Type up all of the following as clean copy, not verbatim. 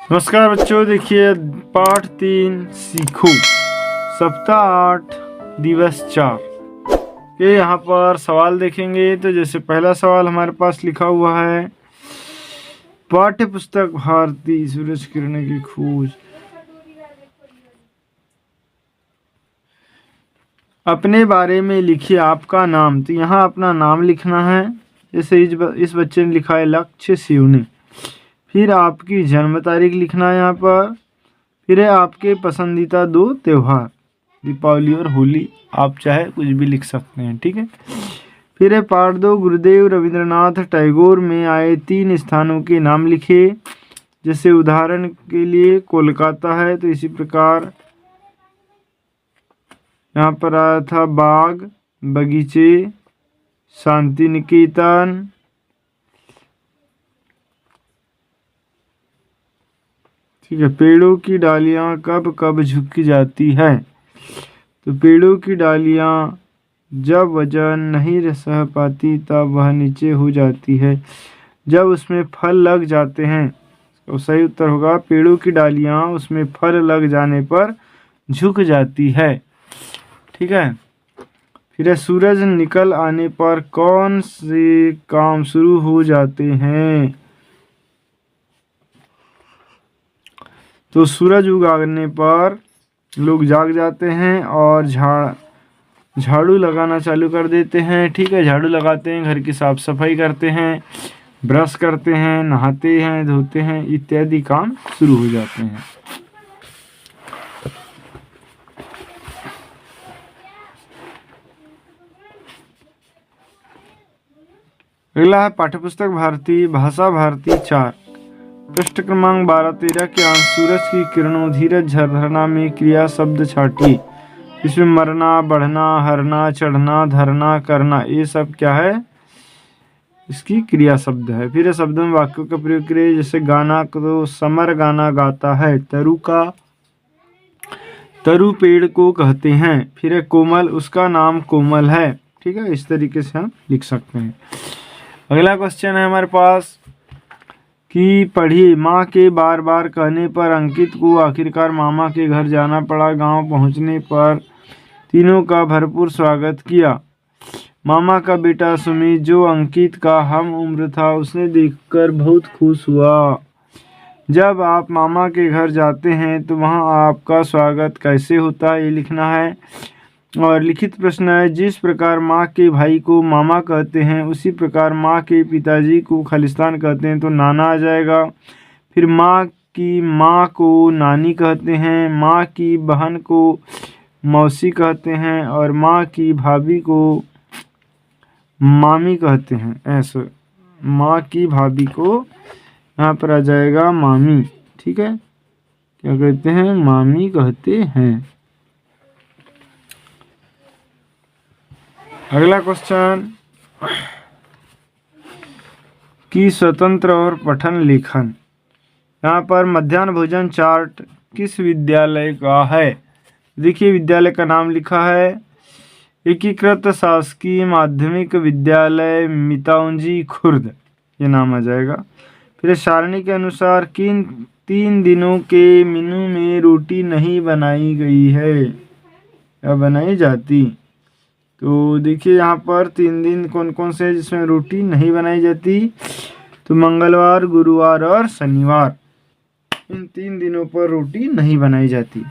नमस्कार बच्चों, देखिए पाठ 3 सीखो सप्ताह 8 दिवस 4 के यहाँ पर सवाल देखेंगे। तो जैसे पहला सवाल हमारे पास लिखा हुआ है, पाठ्य पुस्तक भारती सूरज किरणें की खोज, अपने बारे में लिखिए आपका नाम। तो यहाँ अपना नाम लिखना है। जैसे इस बच्चे ने लिखा है लक्ष्य शिवनी। फिर आपकी जन्म तारीख लिखना है यहाँ पर। फिर है आपके पसंदीदा 2 त्यौहार, दीपावली और होली। आप चाहे कुछ भी लिख सकते हैं, ठीक है। फिर है पाठ 2, गुरुदेव रविंद्रनाथ टैगोर में आए 3 स्थानों के नाम लिखे। जैसे उदाहरण के लिए कोलकाता है, तो इसी प्रकार यहाँ पर आया था बाग, बगीचे, शांति निकेतन, ठीक है। पेड़ों की डालियाँ कब कब झुक जाती है, तो पेड़ों की डालियाँ जब वजन नहीं सह पाती तब वह नीचे हो जाती है, जब उसमें फल लग जाते हैं। तो सही उत्तर होगा पेड़ों की डालियाँ उसमें फल लग जाने पर झुक जाती है, ठीक है। फिर सूरज निकल आने पर कौन से काम शुरू हो जाते हैं, तो सूरज उगने पर लोग जाग जाते हैं और झाड़ू लगाना चालू कर देते हैं, ठीक है। झाड़ू लगाते हैं, घर की साफ सफाई करते हैं, ब्रश करते हैं, नहाते हैं, धोते हैं, इत्यादि काम शुरू हो जाते हैं। अगला है पाठ्यपुस्तक भारती भाषा भारती 4 पृष्ठ क्रमांक 12-13 के अंश सूरज की किरणों धीरज झरना में क्रिया शब्द छाटिए। इसमें मरना, बढ़ना, हरना, चढ़ना, धरना, करना, ये सब क्या है, इसकी क्रिया शब्द है। फिर शब्दों में वाक्यों का प्रयोग करिए। जैसे गाना, तो समर गाना गाता है, तरु पेड़ को कहते हैं। फिर कोमल, उसका नाम कोमल है, ठीक है। इस तरीके से हम लिख सकते हैं। अगला क्वेश्चन है हमारे पास कि पढ़िए, माँ के बार बार कहने पर अंकित को आखिरकार मामा के घर जाना पड़ा। गांव पहुंचने पर तीनों का भरपूर स्वागत किया। मामा का बेटा सुमित, जो अंकित का हम उम्र था, उसने देखकर बहुत खुश हुआ। जब आप मामा के घर जाते हैं तो वहां आपका स्वागत कैसे होता है, ये लिखना है। और लिखित प्रश्न है, जिस प्रकार माँ के भाई को मामा कहते हैं उसी प्रकार माँ के पिताजी को खालिस्तान कहते हैं, तो नाना आ जाएगा। फिर माँ की माँ को नानी कहते हैं, माँ की बहन को मौसी कहते हैं और माँ की भाभी को मामी कहते हैं। ऐसे माँ की भाभी को यहाँ पर आ जाएगा मामी, ठीक है। क्या कहते हैं, मामी कहते हैं। अगला क्वेश्चन की स्वतंत्र और पठन लेखन। यहाँ पर मध्याह्न भोजन चार्ट किस विद्यालय का है। देखिए विद्यालय का नाम लिखा है एकीकृत शासकीय माध्यमिक विद्यालय मिताउंजी खुर्द, ये नाम आ जाएगा। फिर सारणी के अनुसार किन 3 दिनों के मेनू में रोटी नहीं बनाई गई है या बनाई जाती। तो देखिए यहाँ पर 3 दिन कौन कौन से हैं जिसमें रोटी नहीं बनाई जाती, तो मंगलवार, गुरुवार और शनिवार, इन 3 दिनों पर रोटी नहीं बनाई जाती।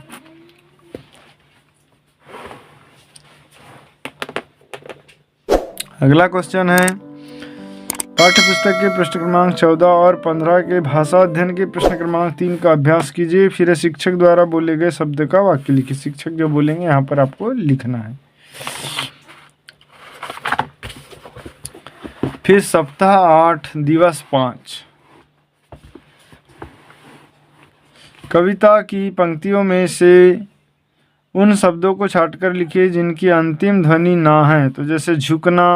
अगला क्वेश्चन है पाठ्य पुस्तक के पृष्ठ क्रमांक 14 और 15 के भाषा अध्ययन के प्रश्न क्रमांक 3 का अभ्यास कीजिए। फिर शिक्षक द्वारा बोले गए शब्द का वाक्य लिखिए। शिक्षक जो बोलेंगे यहाँ पर आपको लिखना है। फिर सप्ताह 8 दिवस 5 कविता की पंक्तियों में से उन शब्दों को छांटकर लिखिए जिनकी अंतिम ध्वनि ना है। तो जैसे झुकना,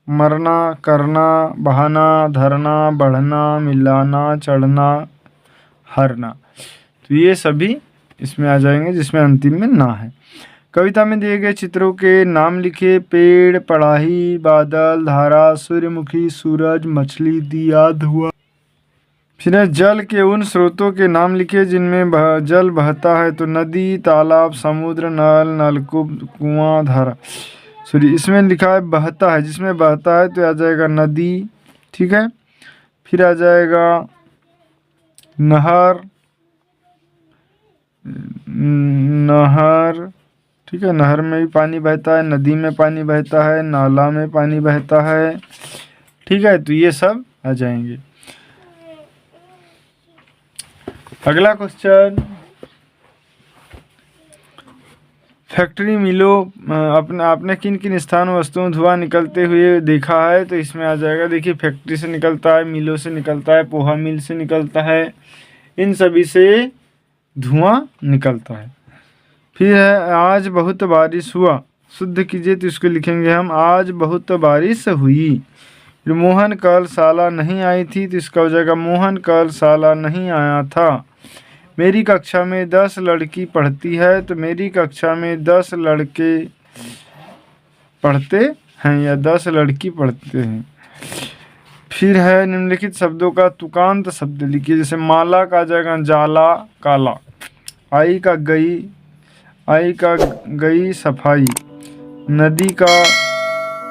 मरना, करना, बहाना, धरना, बढ़ना, मिलाना, चढ़ना, हरना, तो ये सभी इसमें आ जाएंगे जिसमें अंतिम में ना है। कविता में दिए गए चित्रों के नाम लिखिए। पेड़, पढ़ाई, बादल, धारा, सूर्यमुखी, सूरज, मछली, दिया, धुआं। फिर है जल के उन स्रोतों के नाम लिखे जिनमें जल बहता है। तो नदी, तालाब, समुद्र, नल, नलकूप, कुआं, धारा। सॉरी, इसमें लिखा है बहता है, जिसमें बहता है तो आ जाएगा नदी, ठीक है। फिर आ जाएगा नहर, नहर, ठीक है, नहर में भी पानी बहता है, नदी में पानी बहता है, नाला में पानी बहता है, ठीक है। तो ये सब आ जाएंगे। अगला क्वेश्चन, फैक्ट्री मिलों अपने आपने किन किन स्थानों वस्तुओं धुआं निकलते हुए देखा है। तो इसमें आ जाएगा, देखिए फैक्ट्री से निकलता है, मिलों से निकलता है, पोहा मिल से निकलता है, इन सभी से धुआं निकलता है। फिर है आज बहुत बारिश हुआ, शुद्ध कीजिए। तो इसको लिखेंगे हम, आज बहुत बारिश हुई। फिर मोहन कल साला नहीं आई थी। तो इसका हो जाएगा मोहन कल साला नहीं आया था। मेरी कक्षा में 10 लड़की पढ़ती है। तो मेरी कक्षा में 10 लड़के पढ़ते हैं या 10 लड़की पढ़ते हैं। फिर है निम्नलिखित शब्दों का तुकांत शब्द लिखिए। जैसे माला का आ जाएगा जाला, काला। आई का गई, आई का गई सफाई। नदी का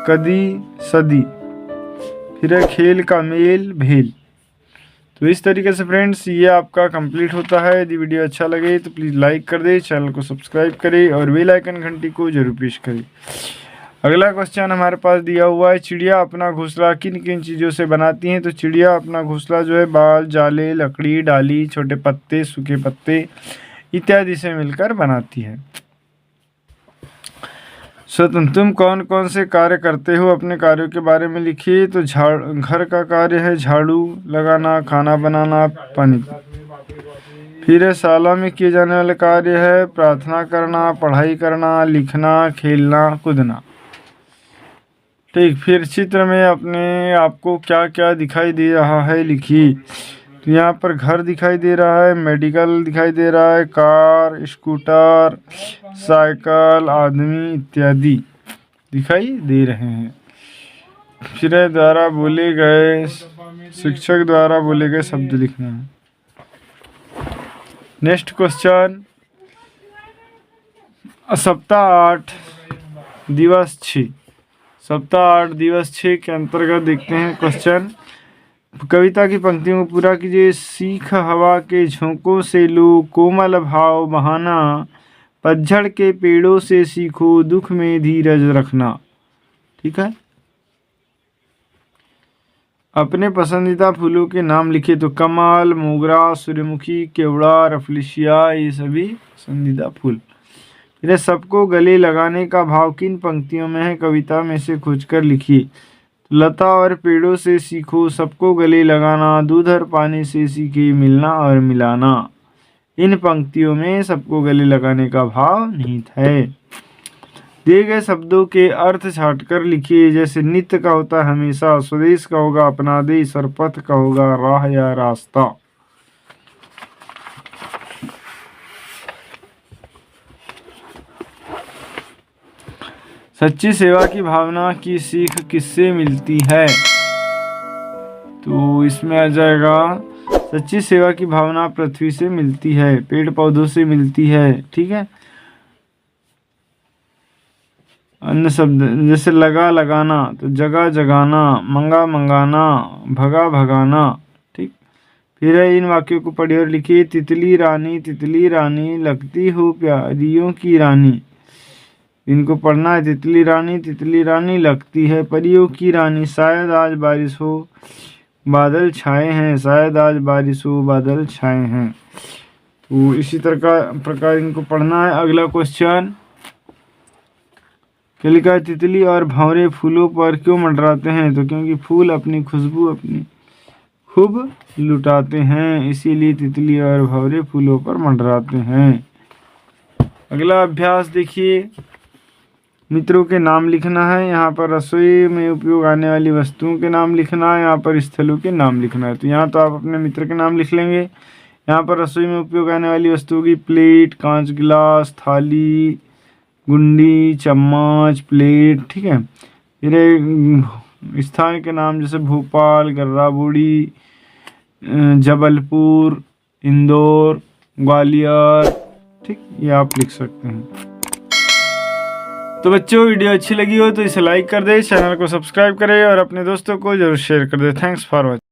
कदी, सदी। फिर है खेल का मेल, भेल। तो इस तरीके से फ्रेंड्स ये आपका कंप्लीट होता है। यदि वीडियो अच्छा लगे तो प्लीज़ लाइक कर दे, चैनल को सब्सक्राइब करें और बेल आइकन घंटी को जरूर प्रेस करें। अगला क्वेश्चन हमारे पास दिया हुआ है, चिड़िया अपना घोंसला किन किन चीज़ों से बनाती हैं। तो चिड़िया अपना घोंसला जो है बाल, जाले, लकड़ी, डाली, छोटे पत्ते, सूखे पत्ते इत्यादि से मिलकर बनाती है। तुम कौन कौन से कार्य करते हो, अपने कार्यों के बारे में लिखिए। तो घर का कार्य है झाड़ू लगाना, खाना बनाना, पानी। फिर है शाला में किए जाने वाले कार्य है प्रार्थना करना, पढ़ाई करना, लिखना, खेलना, कूदना, ठीक। फिर चित्र में अपने आपको क्या क्या दिखाई दे रहा है लिखिए। तो यहाँ पर घर दिखाई दे रहा है, मेडिकल दिखाई दे रहा है, कार, स्कूटर, साइकिल, आदमी इत्यादि दिखाई दे रहे हैं। फिर द्वारा बोले गए, शिक्षक द्वारा बोले गए शब्द लिखना है। नेक्स्ट क्वेश्चन, सप्ताह 8 दिवस 6। सप्ताह 8 दिवस 6 के अंतर्गत देखते हैं क्वेश्चन। कविता की पंक्तियों को पूरा कीजिए। सीख हवा के झोंकों से लो कोमल भाव बहाना, पतझड़ के पेड़ों से सीखो दुख में धीरज रखना, ठीक है। अपने पसंदीदा फूलों के नाम लिखे। तो कमल, मोगरा, सूर्यमुखी, केवड़ा, रफलिशिया ये सभी पसंदीदा फूल। फिर सबको गले लगाने का भाव किन पंक्तियों में है, कविता में से खोजकर लिखिए। लता और पेड़ों से सीखो सबको गले लगाना, दूध और पानी से सीखे मिलना और मिलाना। इन पंक्तियों में सबको गले लगाने का भाव निहित है। दिए गए शब्दों के अर्थ छांटकर लिखिए। जैसे नित्य का होता है हमेशा, स्वदेश का होगा अपना देश और पथ का होगा राह या रास्ता। सच्ची सेवा की भावना की सीख किससे मिलती है। तो इसमें आ जाएगा, सच्ची सेवा की भावना पृथ्वी से मिलती है, पेड़ पौधों से मिलती है, ठीक है। अन्य शब्द जैसे लगा लगाना, तो जगह जगाना, मंगा मंगाना, भगा भगाना, ठीक। फिर इन वाक्यों को पढ़िए और लिखिए। तितली रानी लगती हो प्यारियों की रानी। इनको पढ़ना है। तितली रानी लगती है परियों की रानी। शायद आज बारिश हो बादल छाए हैं, शायद आज बारिश हो बादल छाए हैं। तो इसी प्रकार इनको पढ़ना है। अगला क्वेश्चन क्या लिखा है, तितली और भंवरे फूलों पर क्यों मंडराते हैं। तो क्योंकि फूल अपनी खुशबू अपनी खूब लुटाते हैं, इसीलिए तितली और भंवरे फूलों पर मंडराते हैं। अगला अभ्यास देखिए, मित्रों के नाम लिखना है। यहाँ पर रसोई में उपयोग आने वाली वस्तुओं के नाम लिखना है, यहाँ पर स्थलों के नाम लिखना है। तो यहाँ तो आप अपने मित्र के नाम लिख लेंगे। यहाँ पर रसोई में उपयोग आने वाली वस्तुओं की प्लेट, कांच गिलास, थाली, गुंडी, चम्मच, प्लेट, ठीक है। फिर स्थान के नाम जैसे भोपाल, गर्रा बूढ़ी, जबलपुर, इंदौर, ग्वालियर, ठीक, ये आप लिख सकते हैं। तो बच्चों वीडियो अच्छी लगी हो तो इसे लाइक कर दे, चैनल को सब्सक्राइब करें और अपने दोस्तों को जरूर शेयर कर दे। Thanks for watching.